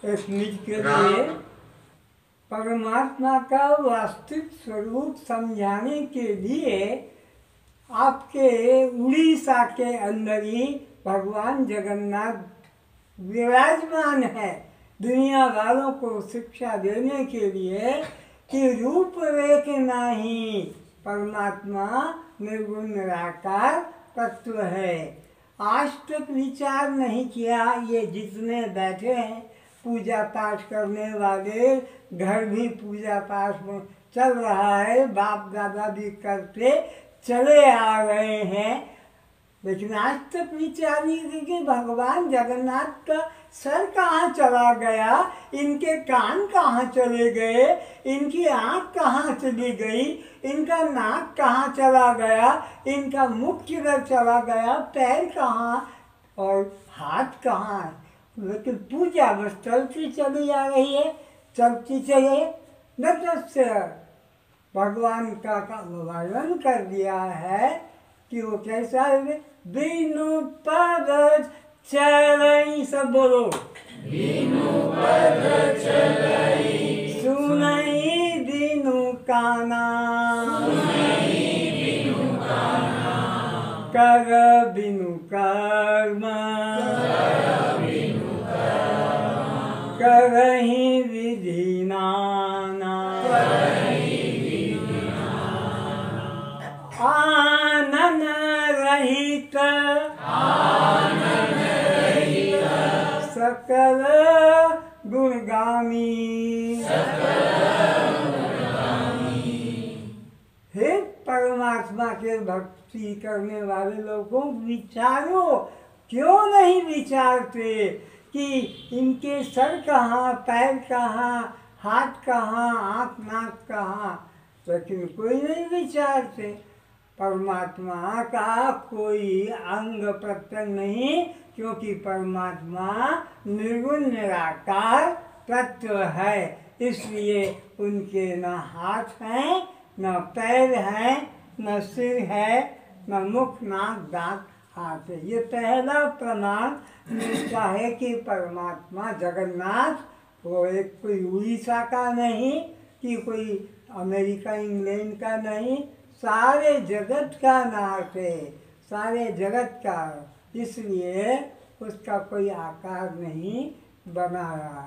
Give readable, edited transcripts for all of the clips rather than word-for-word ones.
इस निज के लिए परमात्मा का वास्तविक स्वरूप समझाने के लिए आपके उड़ीसा के अंदर ही भगवान जगन्नाथ विराजमान है। दुनिया वालों को शिक्षा देने के लिए कि रूप रेख नहीं, परमात्मा निर्गुण निराकार तत्व है। आज तक विचार नहीं किया ये जितने बैठे हैं पूजा पाठ करने वाले, घर भी पूजा पाठ में चल रहा है, बाप दादा भी करते चले आ रहे हैं, लेकिन आज तक विचार नहीं कि भगवान जगन्नाथ का सर कहाँ चला गया, इनके कान कहाँ चले गए, इनकी आँख कहाँ चली गई, इनका नाक कहाँ चला गया, इनका मुख किधर चला गया, पैर कहाँ और हाथ कहाँ है। लेकिन पूजा बस चलती चली आ रही है, चलती चले न से भगवान का वर्णन कर दिया है कि वो कैसा है। बिनु पद चलई, सब बोलो, बिनु पद चलई, सुनई बिनु काना, सुनई बिनु काना, कर बिनु कर्म, कर बिनु कर्म, करहि विधि नाना, आनन रहित, आनन रहित, सकल गुणगामी, सकल गुणगामी। हे परमात्मा के भक्ति करने वाले लोगों, विचारो, क्यों नहीं विचारते कि इनके सर कहाँ, पैर कहाँ, हाथ कहाँ, आँख नाक कहाँ, लेकिन कोई नहीं विचारते। परमात्मा का कोई अंग प्रत्यंग नहीं, क्योंकि परमात्मा निर्गुण निराकार तत्व है, इसलिए उनके न हाथ हैं, न पैर हैं, न सिर है, न मुख नाक दांत हाथ है। ये पहला प्रमाण मिलता है कि परमात्मा जगन्नाथ वो एक कोई उड़ीसा का नहीं, कि कोई अमेरिका इंग्लैंड का नहीं, सारे जगत का नाथ है, सारे जगत का, इसलिए उसका कोई आकार नहीं बना रहा।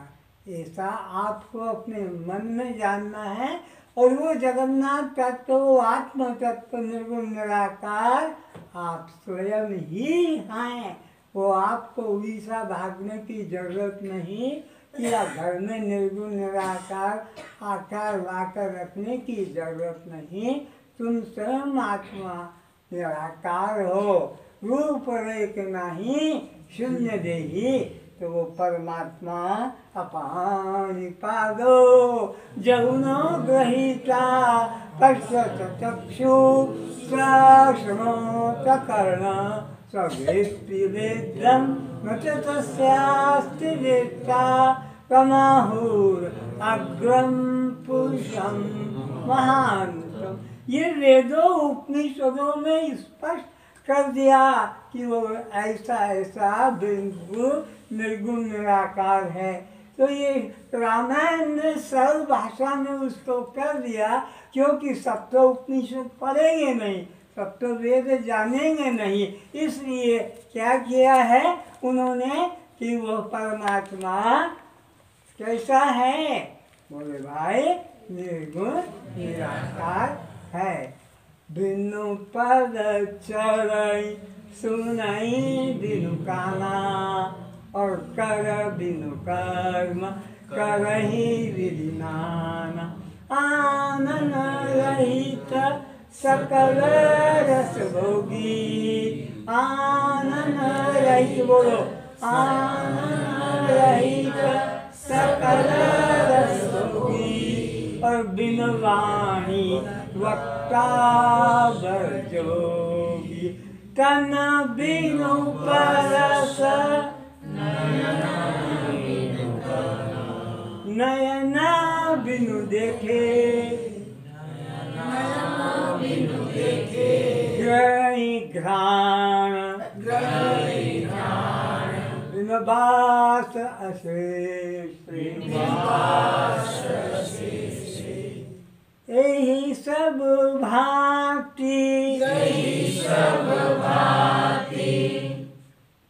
ऐसा आपको अपने मन में जानना है। और वो जगन्नाथ तत्व, वो आत्म तत्व निर्गुण निराकार आप स्वयं ही हैं। वो आपको उड़ीसा भागने की जरूरत नहीं, या घर में निर्गुण निराकार आकार लाकर रखने की जरूरत नहीं। तुम स्वयं आत्मा निराकार हो, रूप रेख नहीं, शून्य देही। तो वो परमात्मा अपानि पादो जहुनो ग्रहीता, पश्यत चक्षु श्रोत कर्ण, सवेत्ति वेद्यं न च तस्यास्ति वेत्ता, तमाहुर अग्रम पुरुषं महान्तम्। ये वेदों उपनिषदों में स्पष्ट कर दिया कि वो ऐसा ऐसा बिल्कुल निर्गुण निराकार है। तो ये रामायण ने सरल भाषा में उसको कर दिया, क्योंकि सप्त उपनिषद पढ़ेंगे नहीं, सप्त वेद जानेंगे नहीं, इसलिए क्या किया है उन्होंने कि वो परमात्मा कैसा है, बोले भाई निर्गुण निराकार है। बिनु पद चलई, सुनई बिनु काना, और कर बिनु कर्म, करहि विधि नाना, आनन रहित सकल रस भोगी, आनन रहित, बोलो, आनन रहित सकल रस भोगी, और बिनु वाणी वक्ता जोगी, तन बिनु परस, नयना बिनु देखे, ग्रही घ्राण, बिनु श्रीनिवास अशेष यही सब भांति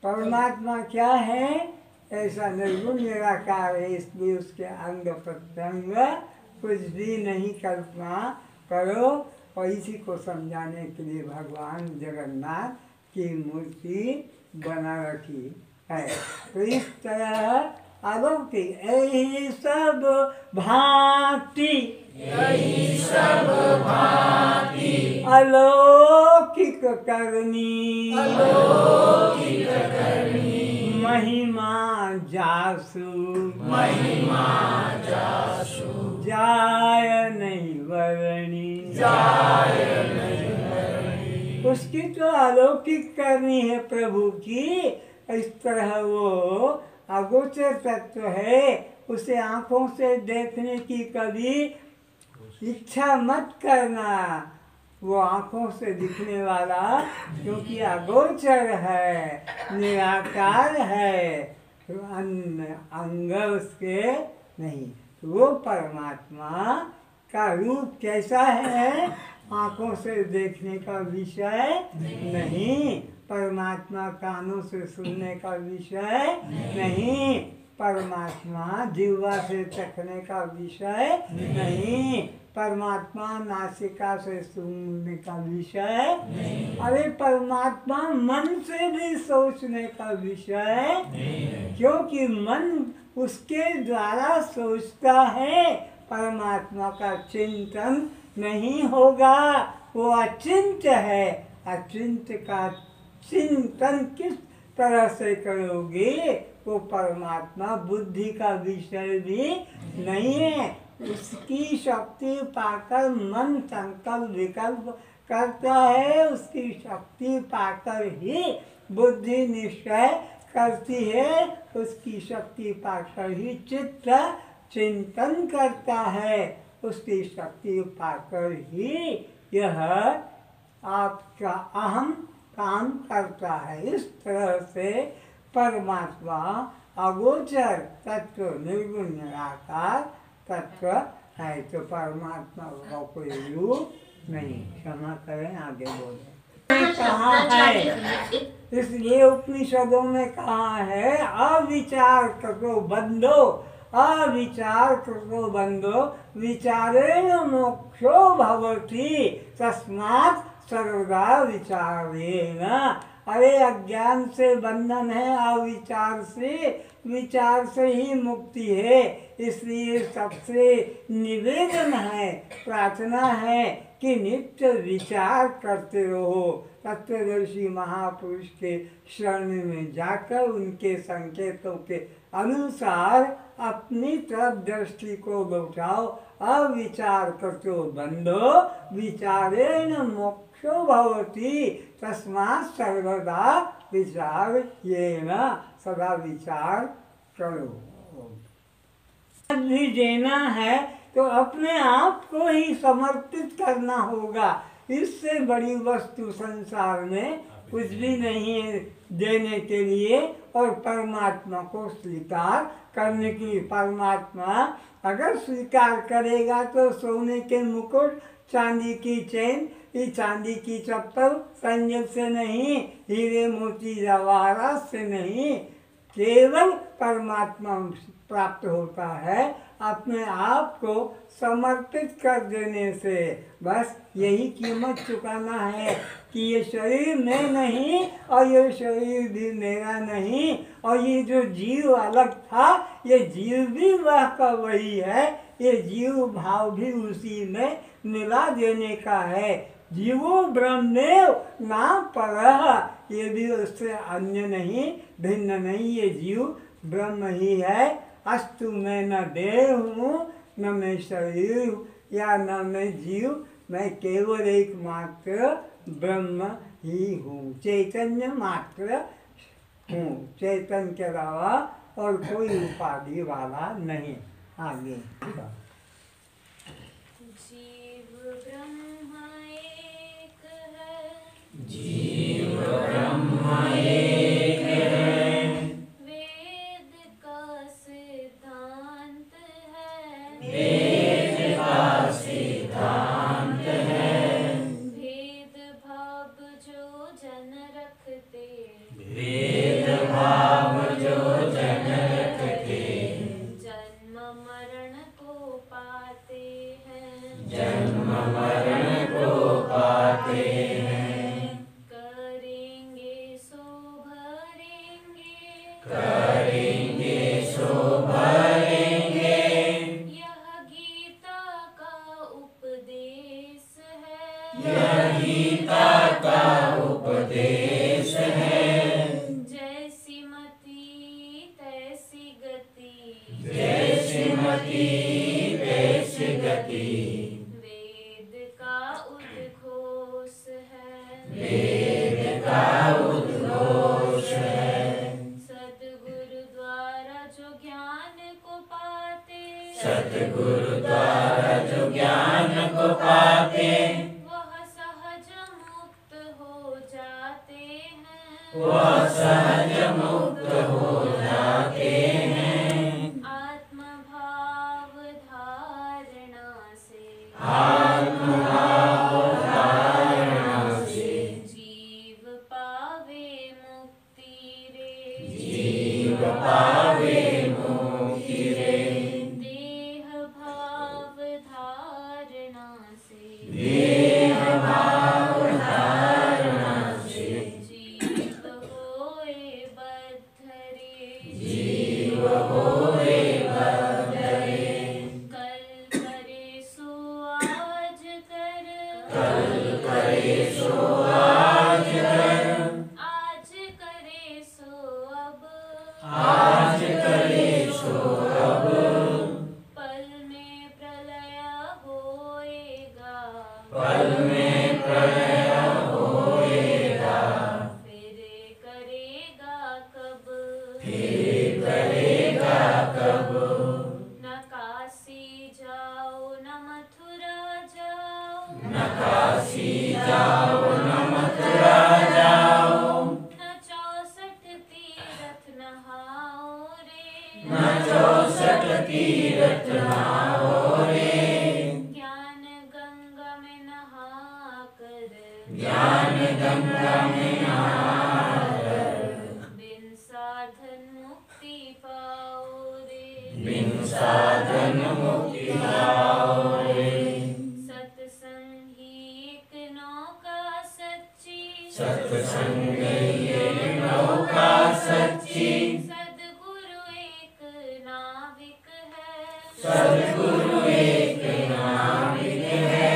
परमात्मा क्या है? ऐसा निर्गुण निराकार है, इसलिए उसके अंग प्रत्यंग कुछ भी नहीं कल्पना करो। और इसी को समझाने के लिए भगवान जगन्नाथ की मूर्ति बना रखी है। तो इस तरह अलौकिक यही सब भांति अलौकिक करनी महिमा जासु जाय नहीं वर्णी उसकी तो अलौकिक करनी है प्रभु की। इस तरह वो अगोचर तत्व है, उसे आंखों से देखने की कभी इच्छा मत करना। वो आंखों से दिखने वाला क्योंकि अगोचर है, निराकार है, तो अंग उसके नहीं। वो परमात्मा का रूप कैसा है? आंखों से देखने का विषय नहीं, परमात्मा कानों से सुनने का विषय नहीं, परमात्मा जिह्वा से चखने का विषय नहीं, परमात्मा नासिका से सुनने का विषय, अरे परमात्मा मन से भी सोचने का विषय, क्योंकि मन उसके द्वारा सोचता है, परमात्मा का चिंतन नहीं होगा। वो अचिंत्य है, अचिंत्य का चिंतन किस तरह से करोगे? वो परमात्मा बुद्धि का विषय भी नहीं है। उसकी शक्ति पाकर मन संकल्प विकल्प करता है, उसकी शक्ति पाकर ही बुद्धि निश्चय करती है, उसकी शक्ति पाकर ही चित्त चिंतन करता है, उसकी शक्ति पाकर ही यह आपका अहम काम करता है। इस तरह से परमात्मा अगोचर तत्व निर्गुण निराकार तत्व है। तो परमात्मा का कोई रूप नहीं। क्षमा करें, आगे बोले। कहा है, इसलिए उपनिषदों में कहा है, अविचार करो बंधो, अविचार करो बंधो, विचारेण मोक्षो भवति, तस्मात् सर्वदा विचारेण। अरे अज्ञान से बंधन है, अविचार से, विचार से ही मुक्ति है। इसलिए सबसे निवेदन है, प्रार्थना है कि नित्य विचार करते रहो। तत्वदर्शी महापुरुष के शरण में जाकर उनके संकेतों के अनुसार अपनी तरफ दृष्टि को लौटाओ। अविचार करतो बंधो, विचारेण मोक्षो भवति, तस्मात् सर्वदा विचार्येण। सदा विचार करो। भी देना है तो अपने आप को ही समर्पित करना होगा। इससे बड़ी वस्तु संसार में कुछ भी नहीं है देने के लिए। और परमात्मा को स्वीकार करने के लिए, परमात्मा अगर स्वीकार करेगा तो सोने के मुकुट, चांदी की चैन, ये चांदी की चप्पल संजय से नहीं, हीरे मोती जवाहरात से नहीं, केवल परमात्मा प्राप्त होता है अपने आप को समर्पित कर देने से। बस यही कीमत चुकाना है कि ये शरीर में नहीं और ये शरीर भी मेरा नहीं, और ये जो जीव अलग था ये जीव भी वह का वही है, ये जीव भाव भी उसी में मिला देने का है। जीवो ब्रह्मेव ना परः, ये भी उससे अन्य नहीं, भिन्न नहीं, ये जीव ब्रह्म ही है। अस्तु मैं न देह हूँ, न मैं शरीर हूँ, या न मैं जीव, मैं केवल एक मात्र ब्रह्म ही हूँ, चैतन्य मात्र हूँ, चैतन्य के अलावा और कोई उपाधि वाला नहीं। आगे जीव ब्रह्म एक है, जीव ब्रह्म एक है, वेद करेंगे सो भरेंगे। यह गीता का उपदेश है। यह गीता का उपदेश है। जैसी मति तैसी गति। जैसी मति तैसी गति। वेद का उद्घोष है। वेद का उद्घोष है। सद्गुरु द्वारा जो ज्ञान को पाते। सतगुरु द्वारा जो ज्ञान को पाते। वह सहज मुक्त हो जाते हैं। वह सहज मुक्त हो जाते हैं। आत्मभाव धारणा से। आत्मभाव धारणा से। जीव पावे मुक्ति रे। जीव पावे मुक्ति रे। देह भाव धारणा से। देह भाव धारणा से। जीव होए बद्ध रे। जीव होए बद्ध रे। कल करे सो आज कर। कल करे सो आज कर। आज करे सो अब। आज करे सो अब। पल में प्रलय होएगा। पल में प्रलय होएगा। फिर करेगा कब। फिर करेगा कब। न काशी जाओ न मथुरा जाओ। न काशी जाओ न मथुरा जाओ। न 64 तीरथ नहाओ रे। न 64 तीरथ नहाओ रे। ज्ञान गंगा में नहा कर। ज्ञान गंगा में नहाकर। बिन साधन मुक्ति पाओ रे। बिन साधन मुक्ति पाओ रे। सत्संग ही एक नौका सच्ची। सत्संग ये नौका सच्ची। सद्गुरु एक नाविक है। सद्गुरु एक नाविक है।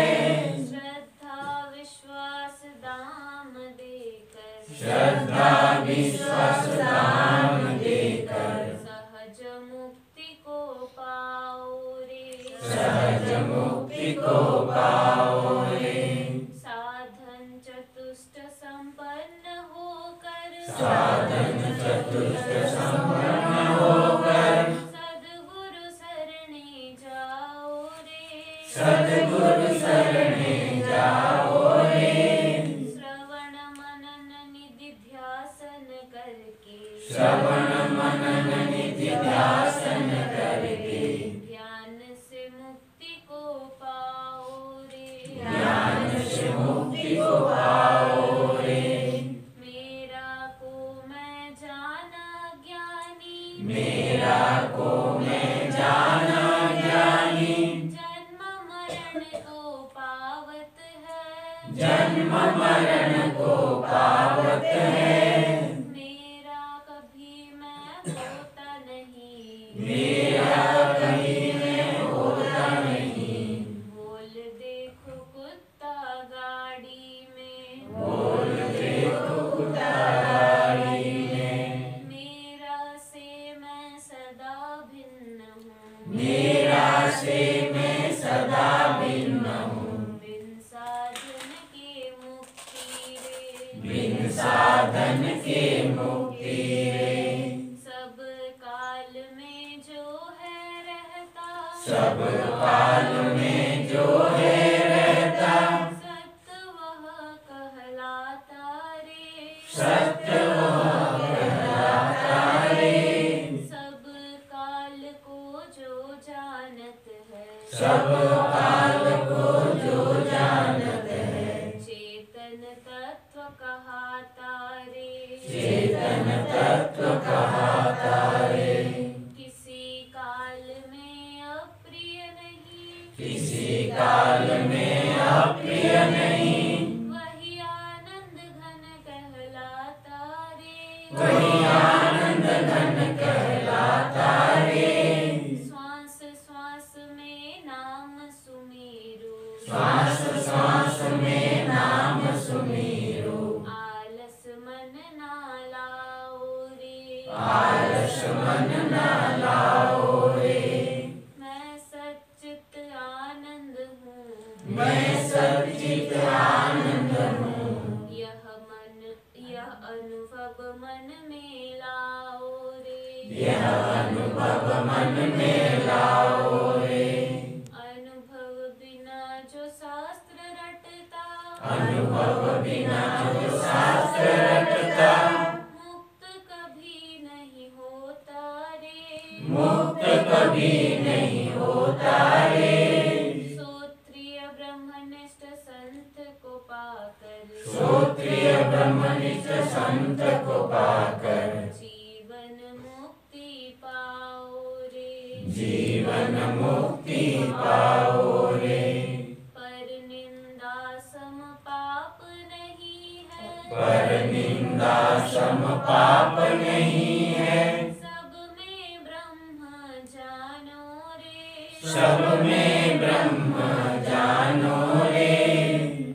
श्रद्धा विश्वास दाम देकर। श्रद्धा विश्वास दान देकर। सहज मुक्ति को पाओ रे। सहज मुक्ति को पाओ रे। साधन चतुष्ट संपन्न होकर। साधन चतुष्ट संपन्न होकर। सद्गुरु सरणे जाओ रे। सद्गुरु शरणे जाओ रे। श्रवण मनन निधि ध्यासन करके। श्रवण मनन निधि ध्यासन करके। ध्यान से मुक्ति को पाओ रे। ज्ञान से मुक्ति को पाओ रे। मेरा को मैं जाना ज्ञानी। मेरा को मैं जाना ज्ञानी। जन्म मरण को पावत है। जन्म मरण को पावत है। मेरा कभी मैं होता नहीं। मेरा कभी मैं होता नहीं। बोल देखो कुत्ता गाड़ी में। बोल देखो कुत्ता गाड़ी में। मेरा से मैं सदा भिन्न हूँ। मेरा से मैं सदा भिन्न हूँ। बिन साधन के मुक्ति रे। बिन साधन के मुक्ति रे। सब काल में जो है रहता। सब काल में जो है रहता। सत्य वह कहलाता रे। सत्य वह कहलाता रे। सब काल को जो जानत है। सब काल को जो जानत है। चेतन तत्व कहाता रे। चेतन तत्व कहाता रे। किसी काल में अप्रिय नहीं। किसी काल में अप्रिय नहीं। वही आनंद घन कहलाता रे। वही आनंद घन कहलाता मन न लाओ रे। मैं सच्चित आनंद हूँ, मैं सच्चित आनंद हूँ। यह अनुभव मन में लाओ रे। यह अनुभव मन में लाओ रे। अनुभव बिना जो शास्त्र रटता, अनुभव बिना जो शास्त्र रटता, मुक्त कभी नहीं होता रे। मुक्त कभी नहीं होता रे। श्रोत्रिय ब्रह्मनिष्ठ संत को पाकर, श्रोत्रिय ब्रह्मनिष्ठ संत को पाकर, जीवन मुक्ति पाओ रे। जीवन मुक्ति पाओ रे। पर निंदा सम पाप नहीं है, पर निंदा सम पाप नहीं है। सब में ब्रह्म जानो रे। सब में ब्रह्म जानो रे।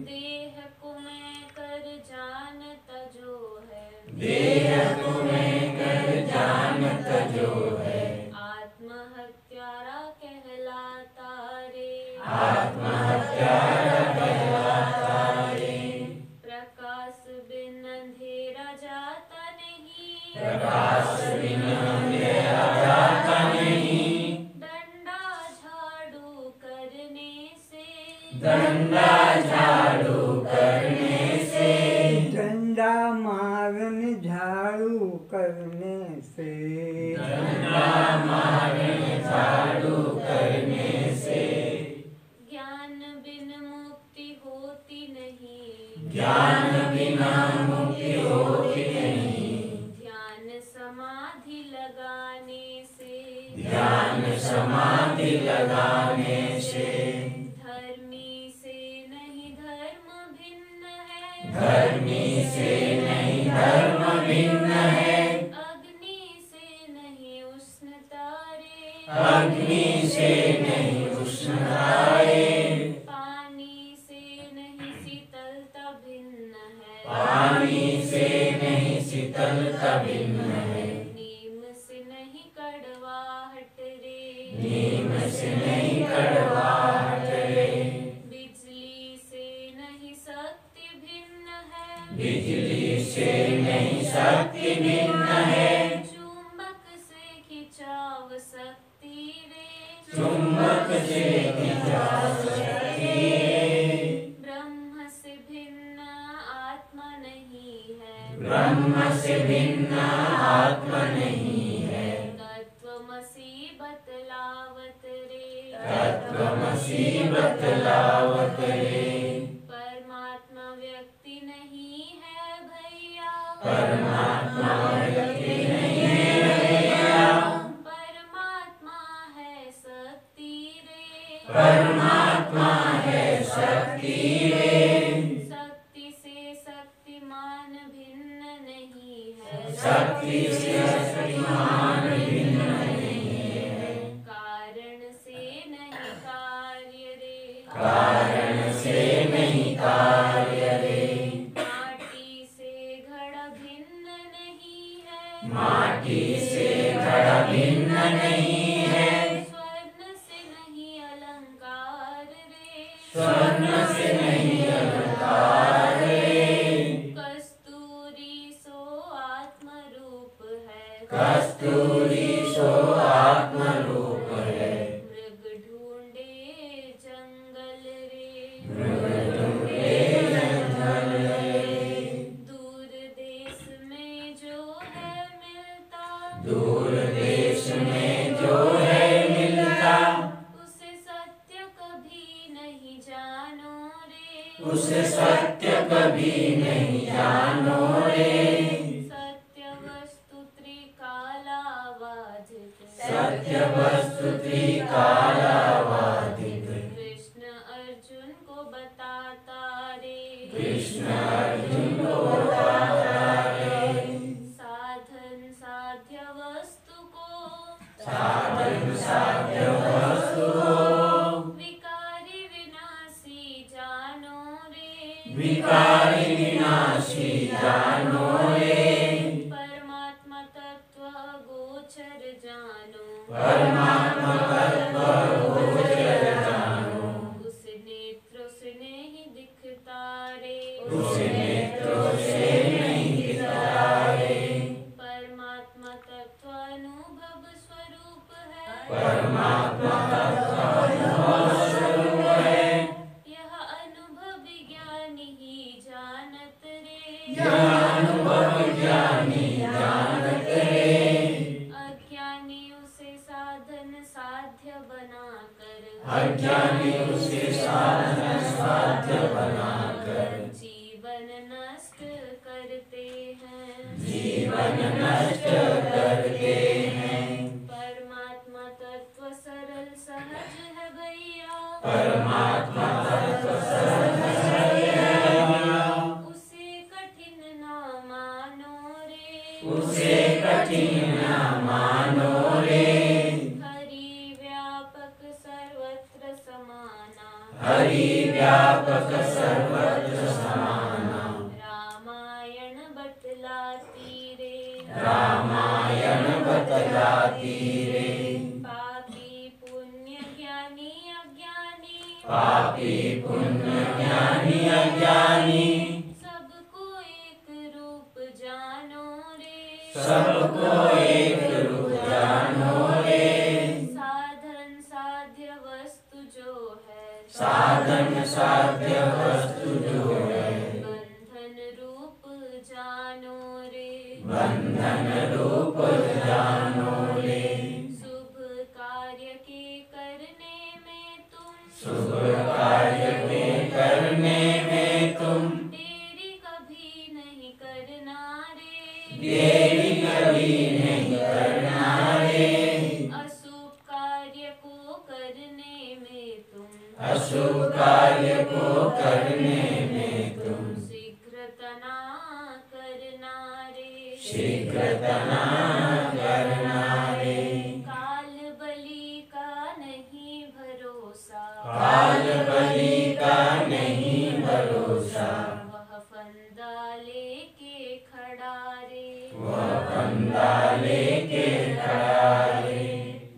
देह को मैं कर जानता जो है, देह तुम्हें कर जानत जो है, आत्महत्यारा कहलाता रे। आत्महत्यारा कहलाता रे। प्रकाश बिन अंधेरा जाता नहीं, प्रकाश बिना अंधेरा जाता नहीं। डंडा झाड़ू करने से, डंडा झाड़ू करने से, डंडा मारन झाड़ू करने से, डंडा मारन झाड़ू करने से, ज्ञान बिन मुक्ति होती नहीं। ज्ञान बिना मुक्ति होती नहीं। ध्यान समाधि लगाने से, ध्यान समाधि लगाने से, धर्मी से नहीं धर्म भिन्न है। धर्मी से नहीं धर्म भिन्न है। अग्नि से नहीं उष्ण तारे, अग्नि से नहीं उष्णता रे। पानी से नहीं शीतलता भिन्न है। पानी से नहीं शीतलता भिन्न है। नीम से नहीं कड़वाहट रे, नीम से नहीं कड़वाहट रे। बिजली से नहीं शक्ति भिन्न है। बिजली से नहीं शक्ति भिन्न है। चुंबक से खिंचाव शक्ति रे, चुंबक से खिंचाव शक्ति रे। ब्रह्म से भिन्न आत्मा नहीं है। ब्रह्म से भिन्न आत्मा नहीं है। तत्वमसि बतलावत रे, तत्वमसि बतलावत रे। परमात्मा व्यक्ति नहीं है भैया। परमात्मा व्यक्ति नहीं है भैया। परमात्मा है शक्ति रे, परमात्मा है शक्ति रे। शक्ति से शक्तिमान भिन्न नहीं है। शक्ति से शक्तिमान भिन्न नहीं है। कारण से नहीं कार्य रे, कारण से नहीं कार्य रे। माटी से घड़ा भिन्न नहीं है। माटी से घड़ा भिन्न नहीं है। स्वर्ण से नहीं अलंकार रे, स्वर्ण से नहीं अलंकार रे। कस्तूरी सो आत्म रूप है। कस्तूरी सो आत्म रूप है। मृग ढूंढे जंगल रे, मृग ढूंढे जंगल रे। दूर देश में जो है मिलता, दूर देश में जो है मिलता, उसे सत्य कभी नहीं जानो रे। उसे सत्य कभी नहीं जानो रे। सत्य वस्तु त्रिकालाबाधित, सत्य वस्तु त्रिकालाबाधित। कृष्ण अर्जुन को बताता रे, कृष्ण अर्जुन को बताता रे। साधन साध्य वस्तु को, साधन साध्य वस्तु को, विकारी विनाशी जानो रे। विकारी विनाशी जानो रे। परमात्मा तत्व गोचर जानो, परमात्मा तत्व गोचर जानो, उस नेत्रों से नहीं दिखता रे, उस नेत्रों से नहीं दिखता रे। परमात्मा तत्व अनुभव स्वरूप है, परमात्मा तत्व अनुभव स्वरूप है, यह अनुभव ज्ञानी ही जानत रे, यह अनुभव ज्ञानी जानत रे। अज्ञानी उसे साधन साध्य बनाकर, अज्ञानी उसे साधन साध्य बनाकर जीवन नष्ट करते हैं, जीवन नष्ट करते हैं। परमात्मा तत्व सरल सहज है भैया, परमात्मा तत्व सहज है, उसे कठिन ना मानो रे, उसे कठिन न मानो रे। हरि व्यापक सर्वत्र समाना, हरि व्यापक सर्वत्र समाना, रामायण बतलाती रे, रामायण बतलाती रे। पापी पुण्य ज्ञानी अज्ञानी, पापी पुण्य ज्ञानी अज्ञानी, सबको एक रूप जानो रे, सबको एक रूप जानो रे। साधन साध्य वस्तु जो है, साधन साध्य वस्तु जो है, बंधन रूप जानो रे, बंधन रूप जानो रे। शुभ कार्य के करने में तुम, शुभ कार्य के करने में तुम देरी कभी नहीं करना रे, देरी कभी नहीं करना रे। अशुभ कार्य को करने में तुम, अशुभ कार्य को करने में तुम शीघ्रतना करना रे, शीघ्रतना करना रे। काल बलि का नहीं भरोसा, काल बलि का नहीं भरोसा, वह फंदा लेके खड़ा रे, वह फंदा लेके खड़ा रे।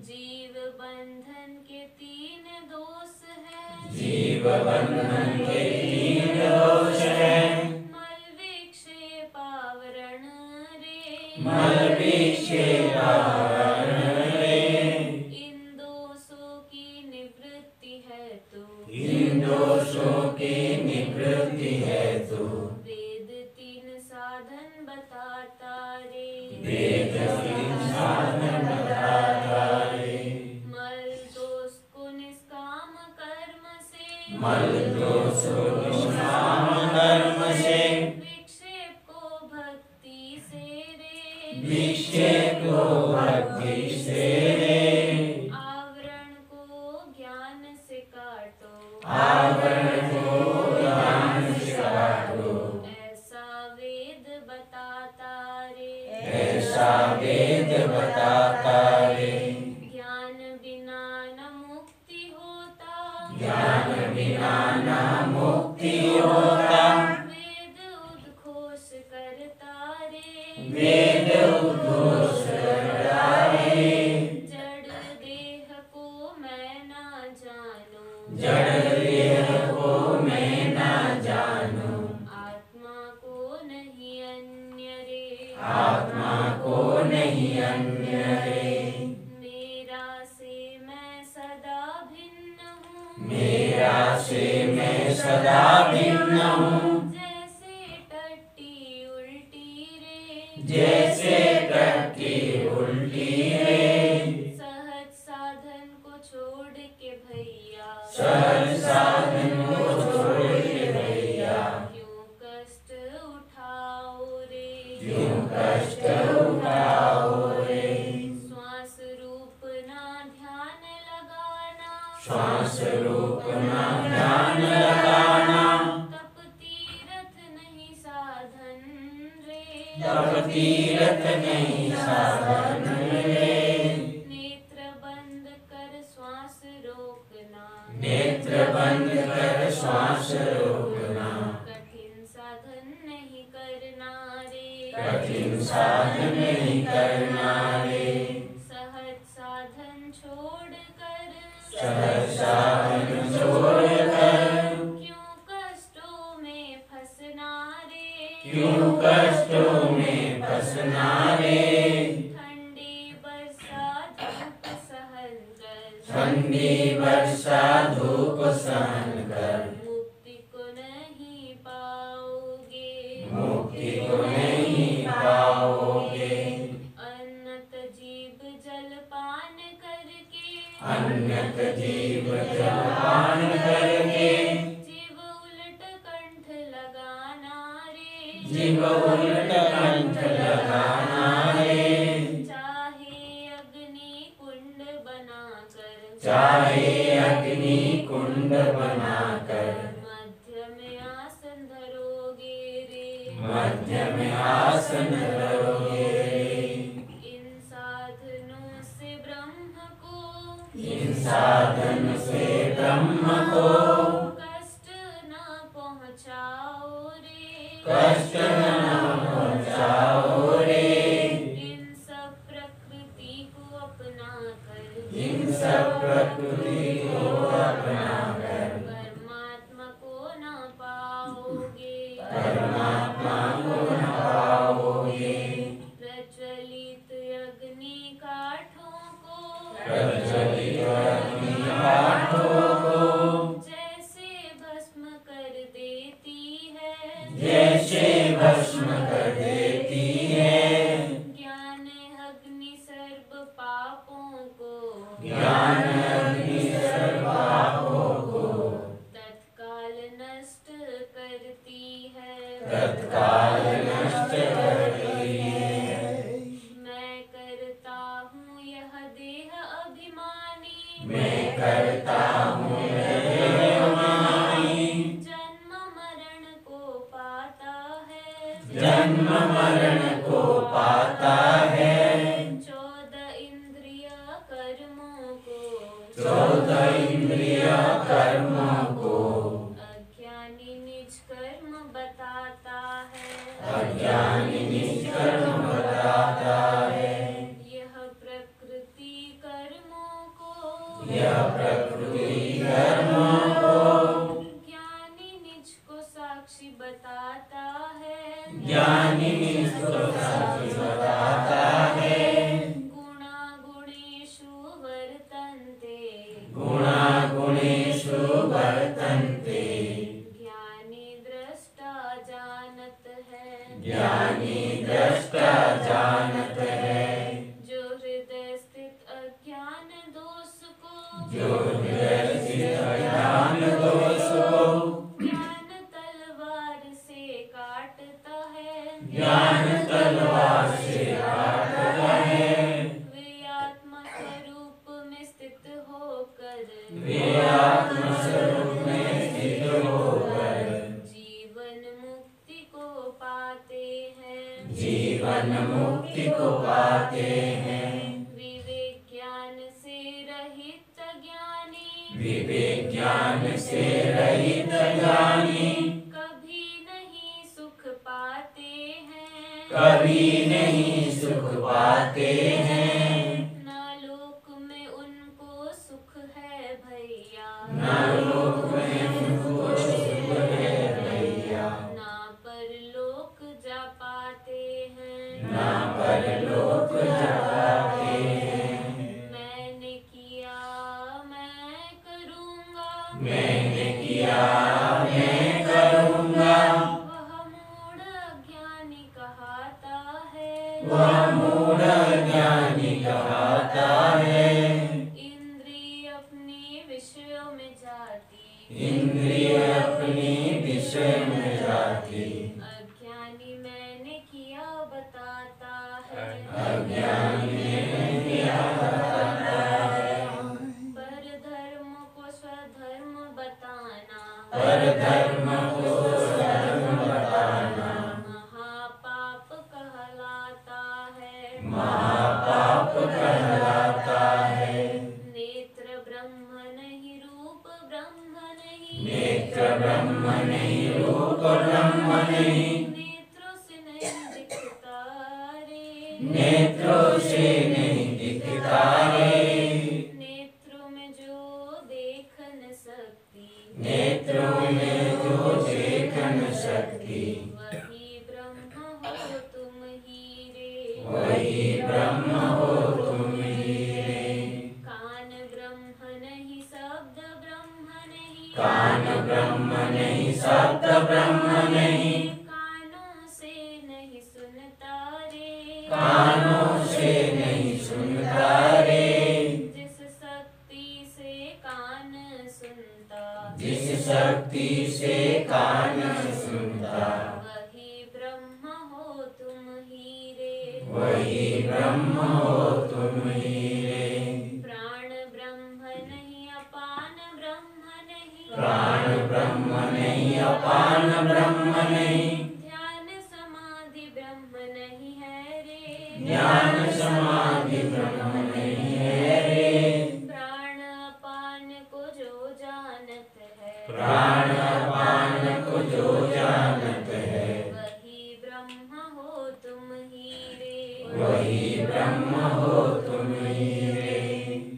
जीव बंधन के तीन दोष है, जीव बंधन के तीन दोष है, मल विक्षेप आवरण रे, मल विक्षेप आवरण रे। इन दोषों की निवृत्ति है तो, इन दोषों की निवृत्ति है तो वेद तीन साधन बताता रे, वेद तीन साधन बताता रे। मल दोष को निष्काम कर्म से, मल दोष को निष्काम कर्म से, विक्षेप को भक्ति से रे, विक्षेप को भक्ति से रे। आवरण को ज्ञान से काटो, आवरण को ज्ञान से काटो, ऐसा वेद बताता रे, ऐसा वेद बताता रे। ज्ञान बिना न मुक्ति होता, ज्ञान बिना न मुक्ति होता, वेद उद्घोष करता रे, वेद उद्घोष करता रे। जड़ देह को मैं ना जानूं, जड़ देह को मैं ना जानूं, आत्मा को नहीं अन्य रे, आत्मा को नहीं अन्य रे। मेरा से मैं सदा भिन्न हूँ, मेरा से मैं सदा भिन्न हूँ, जैसे टट्टी उल्टी रे, जैसे टट्टी उल्टी रे। सहज साधन को छोड़ के भैया, सहज साधन को छोड़ के भैया, क्यों कष्ट उठाओ रे, क्यों कष्ट उठाओ रे। श्वास रूप ना ध्यान लगाना, श्वास रूप ना ध्यान लगाना, तप तीरथ नहीं साधन रे, तप तीरथ नहीं साधन रे। नेत्र बंद कर श्वास रोकना, नेत्र छोड़कर सहसा वन छोड़कर क्यों कष्टों में फंसना रे क्यों कष्टों में फंसना रे ठंडी वर्षा धूप सहन कर ठंडी वर्षा धूप सहन कर मुक्ति को नहीं पाओगे मुक्ति को नहीं पाओगे अन्नत जीव जलपान करके अन्यत जीव जलपान करके जीव उलट कंठ लगाना रे जीव उलट कंठ लगाना रे चाहे अग्नि कुंड बनाकर चाहे अग्नि कुंड बनाकर मध्य में आसन धरोगे रे मध्य में आसन धरोगे रे इन साधनों से ब्रह्म को इन साधन से ब्रह्म को कष्ट न पहुँचाओ रे कष्ट न पहुँचाओ रे इन सब प्रकृति को अपना कर इन सब प्रकृति को अपना कर परमात्मा को न पाओगे परमात्मा को न पाओगे प्रज्वलित अग्नि काठों को प्रज्वलित अग्नि काठों को जैसे भस्म कर देती है जैसे भस्म कर देती है ज्ञान अग्नि सर्व पापों को ज्ञान अग्नि सर्व पापों को तत्काल नष्ट करती है तत्काल नष्ट करती है मैं करता हूँ यह देह अभिमानी मैं करता हूँ अभिमानी जन्म मरण को पाता है जन्म मरण को पाता है 14 इंद्रिय कर्मों को 14 इंद्रिय कर्मों को अज्ञानी निज कर्म बताता है अज्ञानी निष्कर्म बताता है यह प्रकृति कर्मों को यह प्रकृति कर्मों को ज्ञानी निज को साक्षी बताता है ज्ञानी निष्को साक्षी बताता है गुणा गुणेषु वर्तन्ते गुणा गुणेषु वर्तन्ते ज्ञानी दृष्टा जानत है ज्ञानी दृष्टा जानत है जो हृदय स्थित अज्ञान दोष को जो हृदय स्थित अज्ञान दोष को ज्ञान तलवार से काटता है ज्ञान तलवार से काटता है वे आत्मा स्वरूप में स्थित होकर वे आत्म स्वरूप में स्थित होकर जीवन मुक्ति को पाते हैं जीवन मुक्ति को पाते हैं विवेक ज्ञान से रहित ज्ञानी विवेक ज्ञान से रहित ज्ञानी कभी नहीं सुख पाते हैं कभी नहीं सुख पाते हैं ना लोक में उनको सुख है भैया न लोक में उनको सुख है भैया ना परलोक जा पाते हैं न परलोक जा पाते हैं मैंने किया मैं करूँगा मैंने किया मैं करूँगा वह मूढ़ ज्ञानी कहाता है वह मूढ़ ज्ञानी कहता है इंद्रिय अपने विषयों में जाती इंद्रिय अपनी विषय में जाती अज्ञानी मैंने किया बताता है अज्ञानी ने किया बताता है पर धर्म को स्वधर्म बताना पर धर्म को धर्म बताना महापाप कहलाता है महापाप कहलाता है नेत्र ब्रह्म नहीं रूप ब्रह्म नहीं नेत्र ब्रह्म नहीं रूप ब्रह्म नहीं नेत्रों से नहीं दिखता रे नेत्रों से नहीं दिखता रे कान ब्रह्म नहीं, शब्द ब्रह्म नहीं, कानों से नहीं सुनता रे, कानों से नहीं सुनता रे, जिस शक्ति से कान सुनता, जिस शक्ति से कान सुनता, वही ब्रह्म हो तुम ही रे, वही ब्रह्म हो तुम ही रे। प्राण ब्रह्म नहीं, अपान ब्रह्म नहीं, प्राण ब्रह्म नहीं, अपान ब्रह्म नहीं, ध्यान समाधि ब्रह्म नहीं है रे, ज्ञान समाधि ब्रह्म नहीं है रे। प्राण अपान को जो जानत है, प्राण अपान को जो जानत है, वही ब्रह्म हो तुम ही रे, वही ब्रह्म हो तुम ही रे।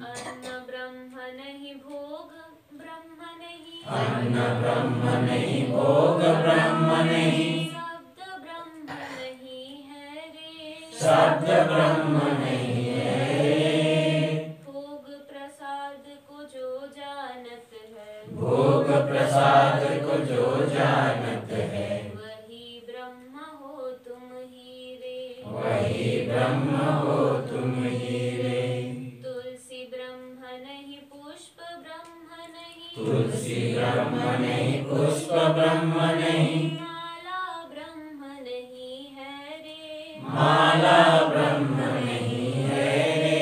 अन्न ब्रह्म नहीं, भोग ब्रह्म नहीं, अन्न ब्रह्म नहीं, भोग ब्रह्म नहीं, शब्द ब्रह्म नहीं है रे, शब्द ब्रह्म नहीं है रे। भोग प्रसाद को जो जानत है, भोग प्रसाद को जो जानत है, वही ब्रह्म हो तुम ही रे, वही ब्रह्म हो तुम ही रे। तुलसी ब्रह्म नहीं, पुष्प ब्रह्म नहीं, तुलसी ब्रह्म नहीं, पुष्प ब्रह्म नहीं, माला ब्रह्म नहीं है रे, माला ब्रह्म नहीं है रे।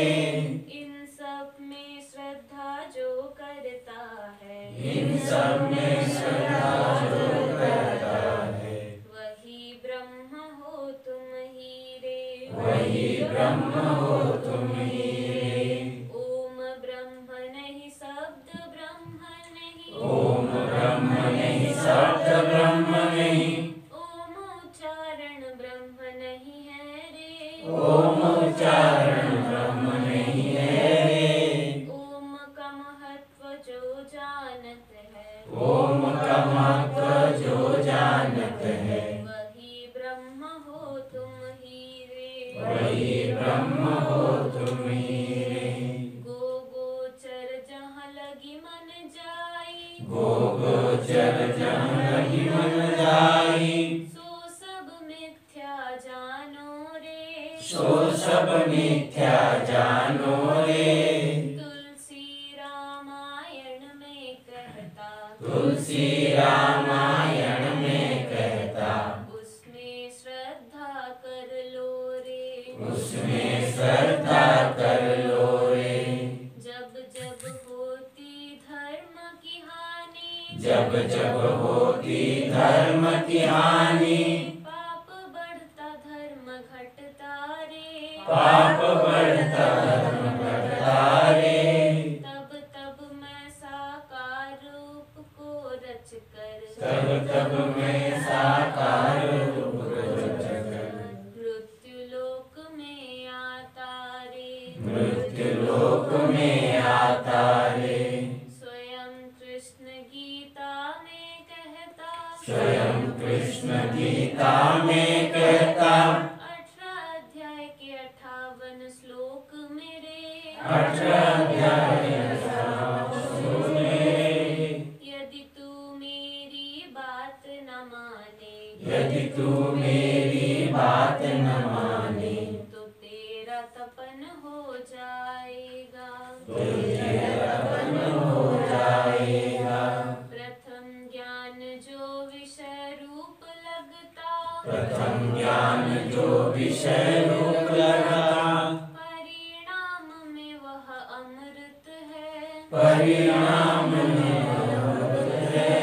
इन सब में श्रद्धा जो करता है, इन सब में श्रद्धा जो करता है, वही ब्रह्म हो तुम ही रे, वही ब्रह्म हो तुम ही रे। ओम ब्रह्म नहीं, शब्द ब्रह्म नहीं, ओम ब्रह्म नहीं, शब्द ब्रह्म नहीं, ओम उच्चारण ब्रह्म नहीं है रे, ओम उच्चारण ब्रह्म नहीं है रे। ओम का महत्व जो जानत है, ओम का महत्व जो जानत है, वही ब्रह्म हो तुम ही रे, वही ब्रह्म हो तुम ही रे। गो गोचर जहाँ लगी मन जाई, गो गोचर जहाँ लगी मन जाई, सो सब मिथ्या जानो रे, सो सब मिथ्या जानो रे। तुलसी रामायण में कहता, तुलसी रामायण में कहता, उसमें श्रद्धा कर लो रे, उसमें श्रद्धा कर लो रे। जब जब होती धर्म की हानि, जब जब होती धर्म की हानि, पाप बढ़ता धर्म घटता रे, पाप बढ़ता धर्म बढ़ता रे। तब तब मैं साकार रूप को रच कर, तब तब मैं साकार रूप को रचकर, मृत्यु लोक में आता रे, मृत्यु लोक में आता रे। स्वयं कृष्ण गीता में कहता, स्वयं कृष्ण गीता में कहता, 18 अध्याय के 58 श्लोक मेरे, 18 अध्याय सुने। यदि तू मेरी बात न माने, यदि तू मेरी बात न माने, तो तेरा तपन हो जाएगा, तो तेरा तपन हो जाएगा। प्रथम ज्ञान जो विषय रूप लगता, प्रथम ज्ञान जो विषय रूप लगा, परिणाम में वह अमृत है, परिणाम में अमृत है।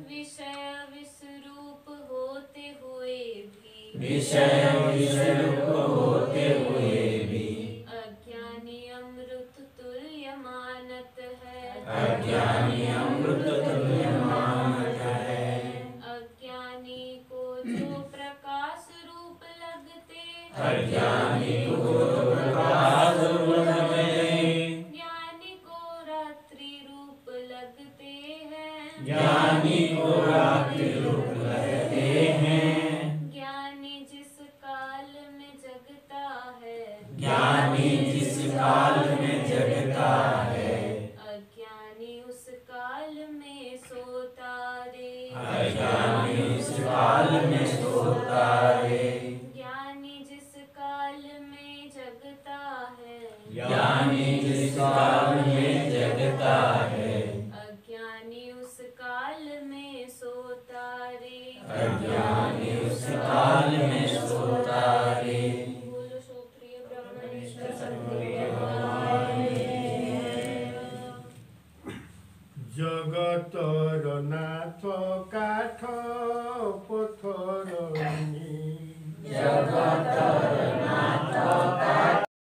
विषय विस्वरूप होते हुए भी, विषय विषरूप होते हुए भी, अज्ञानी अमृत तुल्य मानत है, अज्ञानी अमृत तुल्य मानत है। अज्ञानी को जो प्रकाश रूप लगते, अज्ञानी को प्रकाश रूप लगते, ज्ञानी को रात्रि रूप लगते हैं, ज्ञानी को रात्रि रूप लगते हैं। ज्ञानी जिस काल में जगता है, ज्ञानी जिस काल में जगता है, अज्ञानी उस काल ज्ञानी जिस काल में जगता है, अज्ञानी उस काल में सोता रे। अज्ञानी उस काल में सोता रे। बोलो क्षत्रिय ब्राह्मणेश्वर सद्गुरु भगवान जगतर नाथ काठ पथर जगतर नाथ